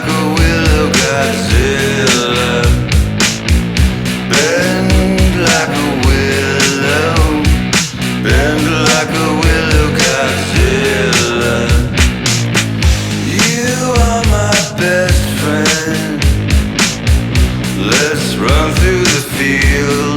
a willow Godzilla. Bend like a willow. Bend like a willow Godzilla. You are my best friend. Let's run through the field.